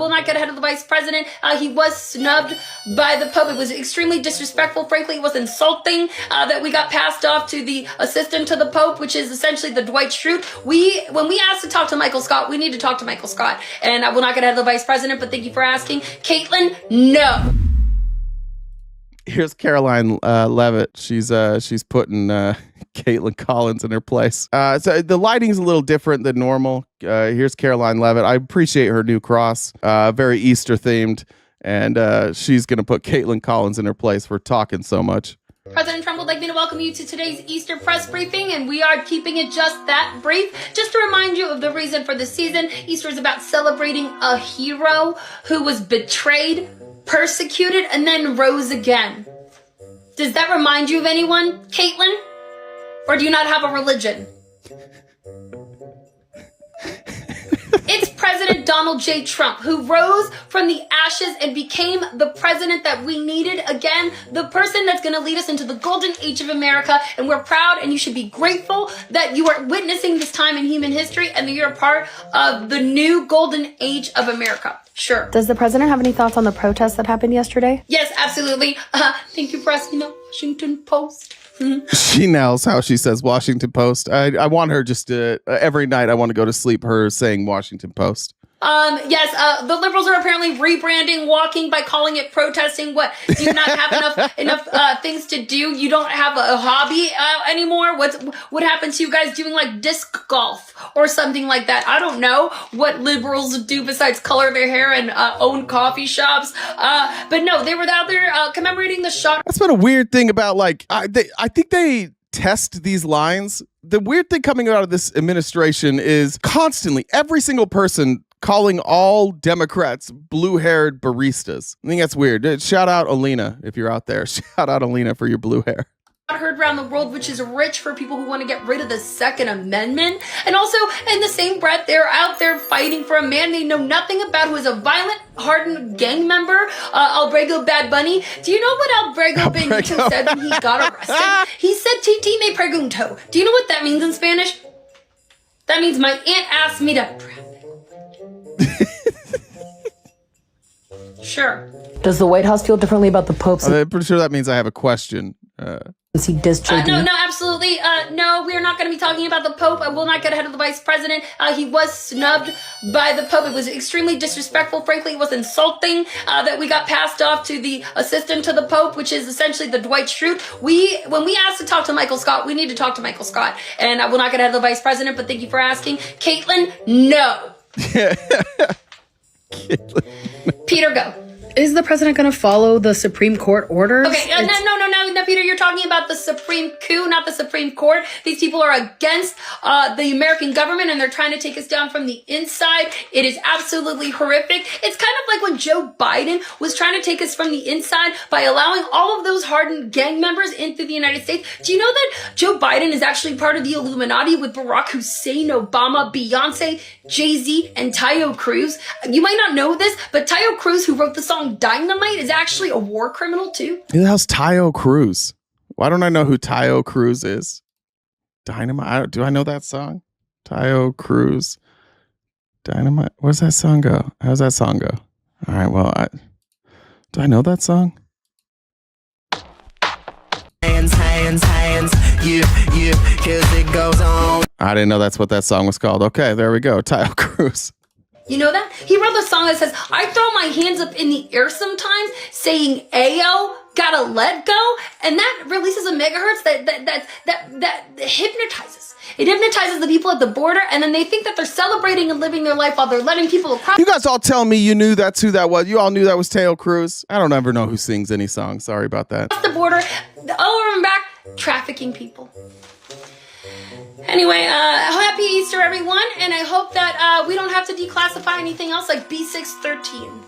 will not get ahead of the vice president. He was snubbed by the Pope. It was extremely disrespectful. Frankly, it was insulting that we got passed off to the assistant to the Pope, which is essentially the Dwight Schrute. When we asked to talk to Michael Scott, we need to talk to Michael Scott. And I will not get ahead of the vice president, but thank you for asking. Caitlin, no. Here's Caroline Leavitt. She's putting Caitlin Collins in her place. So the lighting's a little different than normal. Here's Caroline Leavitt. I appreciate her new cross. Very Easter themed. And she's going to put Caitlin Collins in her place for talking so much. President Trump would like me to welcome you to today's Easter press briefing, and we are keeping it just that brief. Just to remind you of the reason for the season, Easter is about celebrating a hero who was betrayed, persecuted, and then rose again. Does that remind you of anyone, Caitlin? Or do you not have a religion? It's President Donald J. Trump who rose from the ashes and became the president that we needed. Again, the person that's going to lead us into the golden age of America. And we're proud, and you should be grateful that you are witnessing this time in human history and that you're a part of the new golden age of America. Sure. Does the president have any thoughts on the protests that happened yesterday? Yes, absolutely. Thank you for asking the Washington Post. She nails how she says Washington Post. I want her just to, every night I want to go to sleep her saying Washington Post. Yes, the liberals are apparently rebranding walking by calling it protesting. What, do you not have enough things to do? You don't have a hobby anymore? What happened to you guys doing like disc golf or something like that? I don't know what liberals do besides color their hair and own coffee shops. But no, they were out there commemorating the shot. That's been a weird thing about like, I think they test these lines. The weird thing coming out of this administration is constantly every single person calling all Democrats blue-haired baristas. I think that's weird. Shout out Alina if you're out there. Shout out Alina for your blue hair. Heard around the world, which is rich for people who want to get rid of the Second Amendment. And also, in the same breath, they're out there fighting for a man they know nothing about, who is a violent, hardened gang member, Albrego Bad Bunny. Do you know what Albrego Benito said when he got arrested? He said, Titi me pregunto. Do you know what that means in Spanish? That means my aunt asked me to... Sure. Does the White House feel differently about the Pope's? I'm pretty sure that means I have a question. Is he discharged? No, absolutely. No, we're not going to be talking about the Pope. I will not get ahead of the vice president. He was snubbed by the Pope. It was extremely disrespectful. Frankly, it was insulting that we got passed off to the assistant to the Pope, which is essentially the Dwight Schrute. When we asked to talk to Michael Scott, we need to talk to Michael Scott. And I will not get ahead of the vice president, but thank you for asking. Caitlin, no. Peter, go. Is the president going to follow the Supreme Court orders? Okay, no, Peter, you're talking about the Supreme coup, not the Supreme Court. These people are against the American government, and they're trying to take us down from the inside. It is absolutely horrific. It's kind of like when Joe Biden was trying to take us from the inside by allowing all of those hardened gang members into the United States. Do you know that Joe Biden is actually part of the Illuminati with Barack Hussein Obama, Beyonce, Jay-Z, and Taio Cruz? You might not know this, but Taio Cruz, who wrote the song Dynamite, is actually a war criminal too. Who the hell's Taio Cruz? Why don't I know who Taio Cruz is? Dynamite? Do I know that song? Taio Cruz. Dynamite? Where's that song go? How's that song go? All right, well, do I know that song? Hands, cause it goes on. I didn't know that's what that song was called. Okay, there we go. Taio Cruz. You know that? He wrote a song that says, I throw my hands up in the air sometimes, saying, Ayo, gotta let go. And that releases a megahertz that hypnotizes. It hypnotizes the people at the border, and then they think that they're celebrating and living their life while they're letting people across. You guys all tell me you knew that's who that was. You all knew that was Taio Cruz. I don't ever know who sings any songs. Sorry about that. The border, over and back, trafficking people. Anyway, happy Easter, everyone, and I hope that we don't have to declassify anything else like B613.